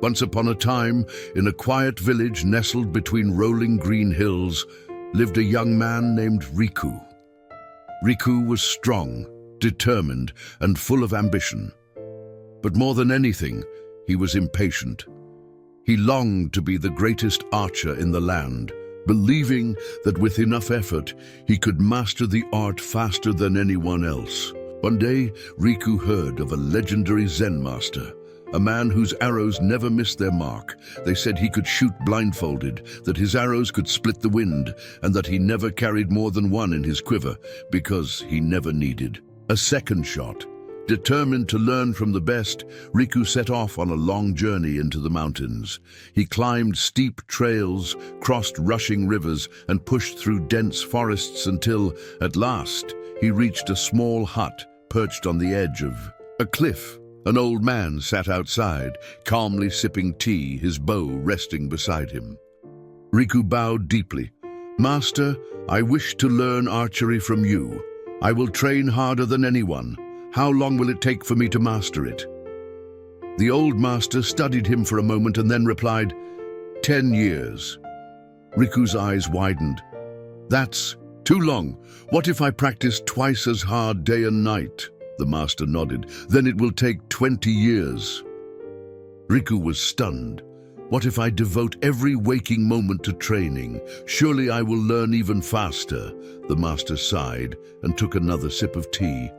Once upon a time, in a quiet village nestled between rolling green hills, lived a young man named Riku. Riku was strong, determined, and full of ambition. But more than anything, he was impatient. He longed to be the greatest archer in the land, believing that with enough effort, he could master the art faster than anyone else. One day, Riku heard of a legendary Zen master, a man whose arrows never missed their mark. They said he could shoot blindfolded, that his arrows could split the wind, and that he never carried more than one in his quiver because he never needed a second shot. Determined to learn from the best, Riku set off on a long journey into the mountains. He climbed steep trails, crossed rushing rivers, and pushed through dense forests until, at last, he reached a small hut perched on the edge of a cliff. An old man sat outside, calmly sipping tea, his bow resting beside him. Riku bowed deeply. "Master, I wish to learn archery from you. I will train harder than anyone. How long will it take for me to master it?" The old master studied him for a moment and then replied, 10 years. Riku's eyes widened. "That's too long. What if I practice twice as hard day and night?" The master nodded. "Then it will take 20 years. Riku was stunned. "What if I devote every waking moment to training? Surely I will learn even faster." The master sighed and took another sip of tea.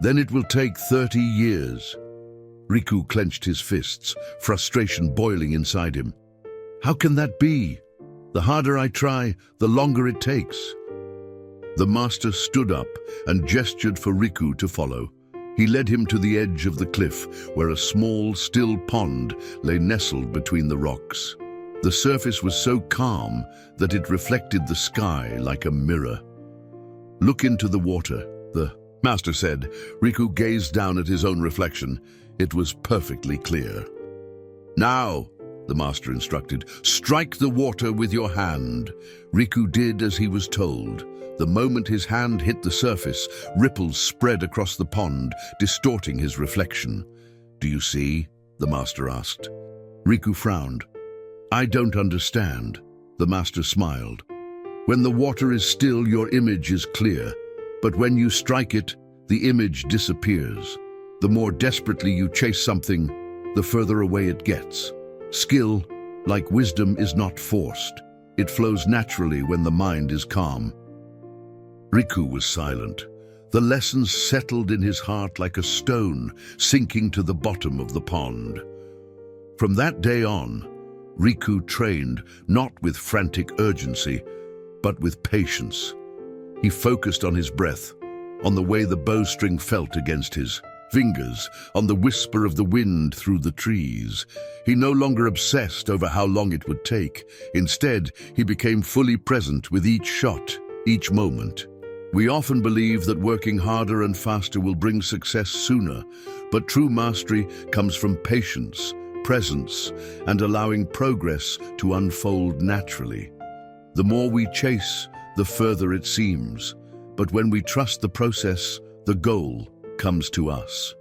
"Then it will take 30 years. Riku clenched his fists, frustration boiling inside him. "How can that be? The harder I try, the longer it takes." The master stood up and gestured for Riku to follow. He led him to the edge of the cliff, where a small, still pond lay nestled between the rocks. The surface was so calm that it reflected the sky like a mirror. "Look into the water," the master said. Riku gazed down at his own reflection. It was perfectly clear. "Now," the master instructed, "strike the water with your hand." Riku did as he was told. The moment his hand hit the surface, ripples spread across the pond, distorting his reflection. "Do you see?" the master asked. Riku frowned. "I don't understand." The master smiled. "When the water is still, your image is clear. But when you strike it, the image disappears. The more desperately you chase something, the further away it gets. Skill, like wisdom, is not forced. It flows naturally when the mind is calm." Riku was silent. The lessons settled in his heart like a stone sinking to the bottom of the pond. From that day on, Riku trained not with frantic urgency, but with patience. He focused on his breath, on the way the bowstring felt against his fingers, on the whisper of the wind through the trees. He no longer obsessed over how long it would take. Instead, he became fully present with each shot, each moment. We often believe that working harder and faster will bring success sooner, but true mastery comes from patience, presence, and allowing progress to unfold naturally. The more we chase, the further it seems, but when we trust the process, the goal comes to us.